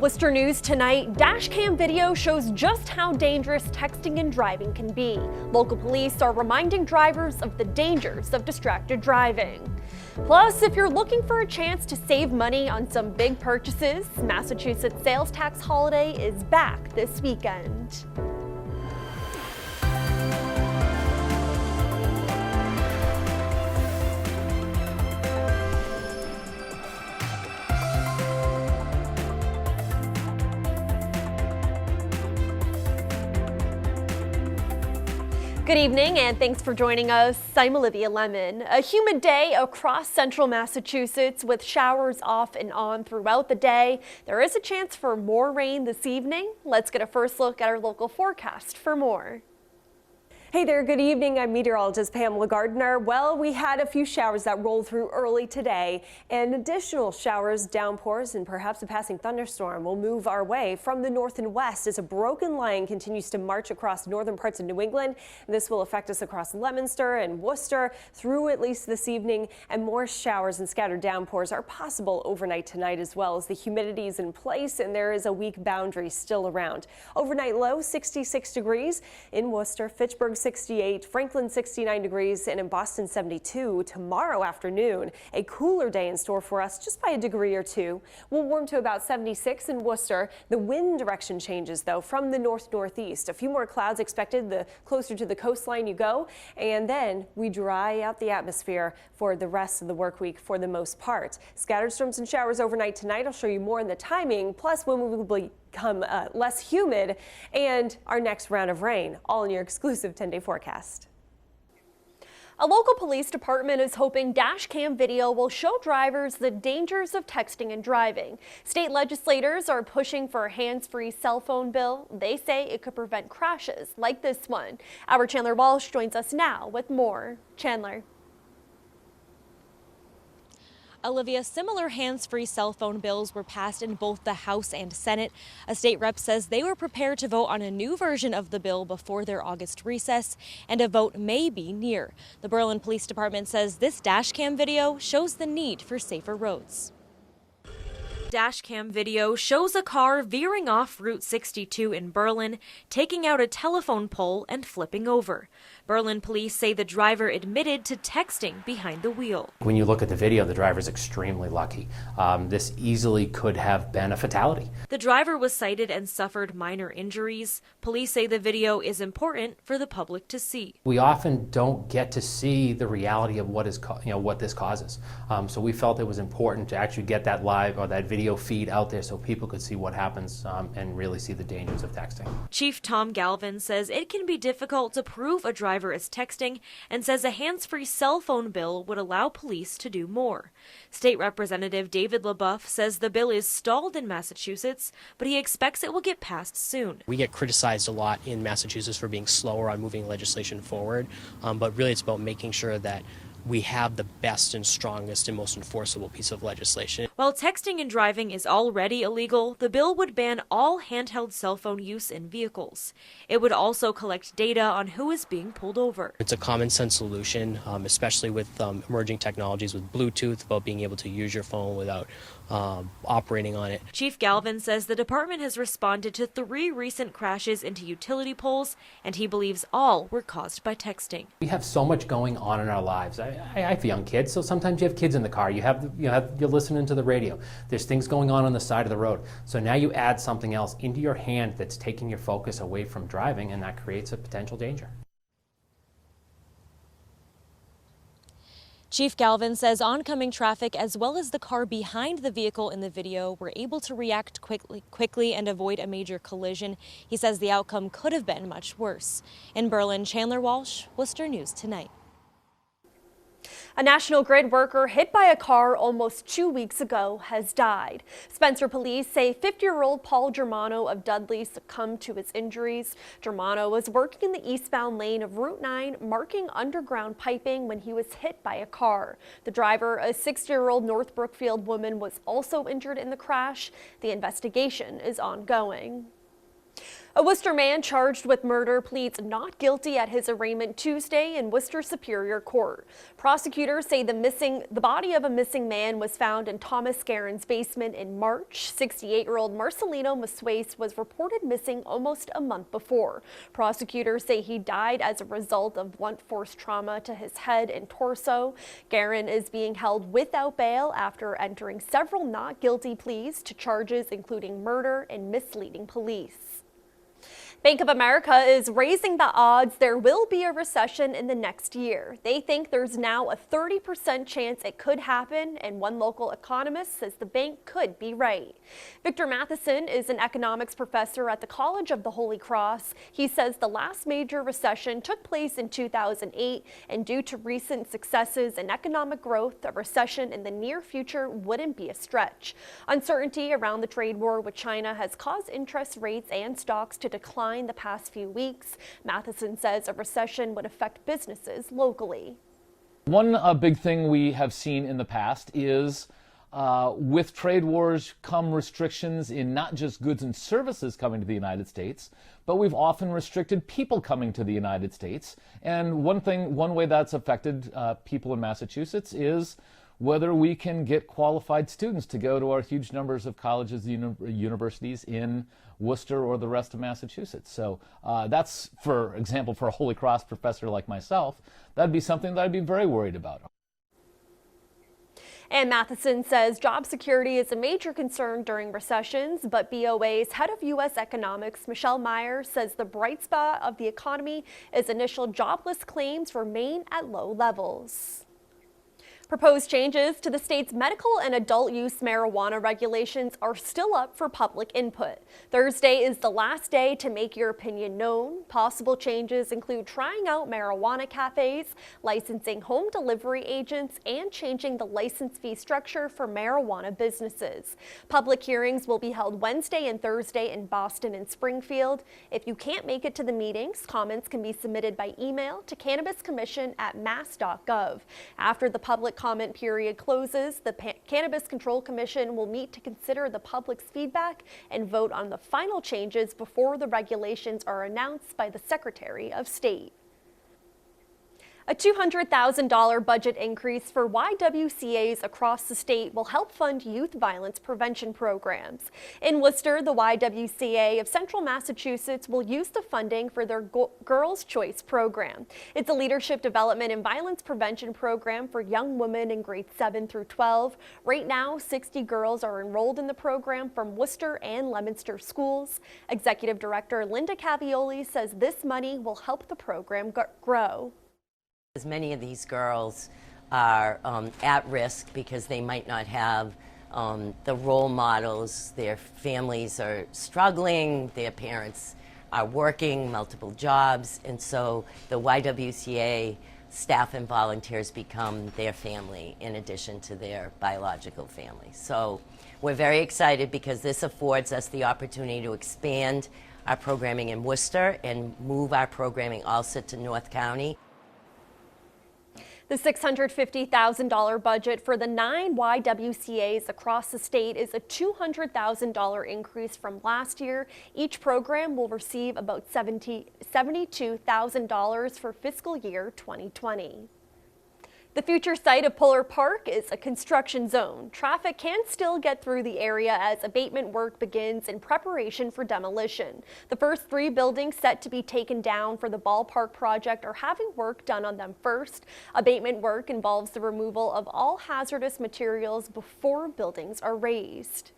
Worcester News tonight, dashcam video shows just how dangerous texting and driving can be. Local police are reminding drivers of the dangers of distracted driving. Plus, if you're looking for a chance to save money on some big purchases, Massachusetts sales tax holiday is back this weekend. Good evening and thanks for joining us. I'm Olivia Lemon. A humid day across central Massachusetts with showers off and on throughout the day. There is a chance for more rain this evening. Let's get a first look at our local forecast for more. Hey there, good evening. I'm meteorologist Pamela Gardner. Well, we had a few showers that rolled through early today, and additional showers, downpours, and perhaps a passing thunderstorm will move our way from the north and west as a broken line continues to march across northern parts of New England. This will affect us across Leominster and Worcester through at least this evening, and more showers and scattered downpours are possible overnight tonight as well as the humidity is in place and there is a weak boundary still around. Overnight low 66 degrees in Worcester, Fitchburg 68, Franklin 69 degrees, and in Boston 72. Tomorrow afternoon, a cooler day in store for us just by a degree or two. We'll warm to about 76 in Worcester. The wind direction changes though from the north-northeast. A few more clouds expected the closer to the coastline you go, and then we dry out the atmosphere for the rest of the work week for the most part. Scattered storms and showers overnight tonight. I'll show you more in the timing, plus when we will become less humid and our next round of rain, all in your exclusive 10-day forecast. A local police department is hoping dash cam video will show drivers the dangers of texting and driving. State legislators are pushing for a hands-free cell phone bill. They say it could prevent crashes like this one. Our Chandler Walsh joins us now with more. Chandler. Olivia, similar hands-free cell phone bills were passed in both the House and Senate. A state rep says they were prepared to vote on a new version of the bill before their August recess, and a vote may be near. The Berlin Police Department says this dashcam video shows the need for safer roads. Dashcam video shows a car veering off Route 62 in Berlin, taking out a telephone pole and flipping over. Berlin police say the driver admitted to texting behind the wheel. When you look at the video, the driver's extremely lucky. This easily could have been a fatality. The driver was cited and suffered minor injuries. Police say the video is important for the public to see. We often don't get to see the reality of what this causes. So we felt it was important to actually get that live or that video feed out there so people could see what happens and really see the dangers of texting. Chief Tom Galvin says it can be difficult to prove a driver is texting and says a hands-free cell phone bill would allow police to do more. State Representative David LaBeouf says the bill is stalled in Massachusetts, but he expects it will get passed soon. We get criticized a lot in Massachusetts for being slower on moving legislation forward, but really it's about making sure that we have the best and strongest and most enforceable piece of legislation. While texting and driving is already illegal, the bill would ban all handheld cell phone use in vehicles. It would also collect data on who is being pulled over. It's a common sense solution, especially with emerging technologies with Bluetooth, about being able to use your phone without operating on it. Chief Galvin says the department has responded to 3 recent crashes into utility poles, and he believes all were caused by texting. We have so much going on in our lives. I have young kids, so sometimes you have kids in the car. You're listening to the radio. There's things going on the side of the road. So now you add something else into your hand that's taking your focus away from driving, and that creates a potential danger. Chief Galvin says oncoming traffic as well as the car behind the vehicle in the video were able to react quickly and avoid a major collision. He says the outcome could have been much worse. In Berlin, Chandler Walsh, Worcester News Tonight. A National Grid worker hit by a car almost 2 weeks ago has died. Spencer police say 50-year-old Paul Germano of Dudley succumbed to his injuries. Germano was working in the eastbound lane of Route 9, marking underground piping when he was hit by a car. The driver, a 60-year-old North Brookfield woman, was also injured in the crash. The investigation is ongoing. A Worcester man charged with murder pleads not guilty at his arraignment Tuesday in Worcester Superior Court. Prosecutors say the body of a missing man was found in Thomas Garon's basement in March. 68-year-old Marcelino Masuace was reported missing almost a month before. Prosecutors say he died as a result of blunt force trauma to his head and torso. Garon is being held without bail after entering several not guilty pleas to charges including murder and misleading police. Bank of America is raising the odds there will be a recession in the next year. They think there's now a 30% chance it could happen, and one local economist says the bank could be right. Victor Matheson is an economics professor at the College of the Holy Cross. He says the last major recession took place in 2008, and due to recent successes in economic growth, a recession in the near future wouldn't be a stretch. Uncertainty around the trade war with China has caused interest rates and stocks to decline the past few weeks. Matheson says a recession would affect businesses locally. One big thing we have seen in the past is with trade wars come restrictions in not just goods and services coming to the United States, but we've often restricted people coming to the United States. And one way that's affected people in Massachusetts is whether we can get qualified students to go to our huge numbers of colleges and universities in Worcester or the rest of Massachusetts. So that's, for example, for a Holy Cross professor like myself, that'd be something that I'd be very worried about. And Matheson says job security is a major concern during recessions, but BOA's head of U.S. economics, Michelle Meyer, says the bright spot of the economy is initial jobless claims remain at low levels. Proposed changes to the state's medical and adult use marijuana regulations are still up for public input. Thursday is the last day to make your opinion known. Possible changes include trying out marijuana cafes, licensing home delivery agents, and changing the license fee structure for marijuana businesses. Public hearings will be held Wednesday and Thursday in Boston and Springfield. If you can't make it to the meetings, comments can be submitted by email to cannabiscommission@mass.gov. After the public comment period closes, the Cannabis Control Commission will meet to consider the public's feedback and vote on the final changes before the regulations are announced by the Secretary of State. A $200,000 budget increase for YWCAs across the state will help fund youth violence prevention programs. In Worcester, the YWCA of Central Massachusetts will use the funding for their Girls' Choice program. It's a leadership development and violence prevention program for young women in grades 7 through 12. Right now, 60 girls are enrolled in the program from Worcester and Leominster schools. Executive Director Linda Cavioli says this money will help the program grow. Many of these girls are at risk because they might not have the role models. Their families are struggling, their parents are working multiple jobs, and so the YWCA staff and volunteers become their family in addition to their biological family. So we're very excited because this affords us the opportunity to expand our programming in Worcester and move our programming also to North County. The $650,000 budget for the 9 YWCAs across the state is a $200,000 increase from last year. Each program will receive about $72,000 for fiscal year 2020. The future site of Polar Park is a construction zone. Traffic can still get through the area as abatement work begins in preparation for demolition. The first 3 buildings set to be taken down for the ballpark project are having work done on them first. Abatement work involves the removal of all hazardous materials before buildings are raised.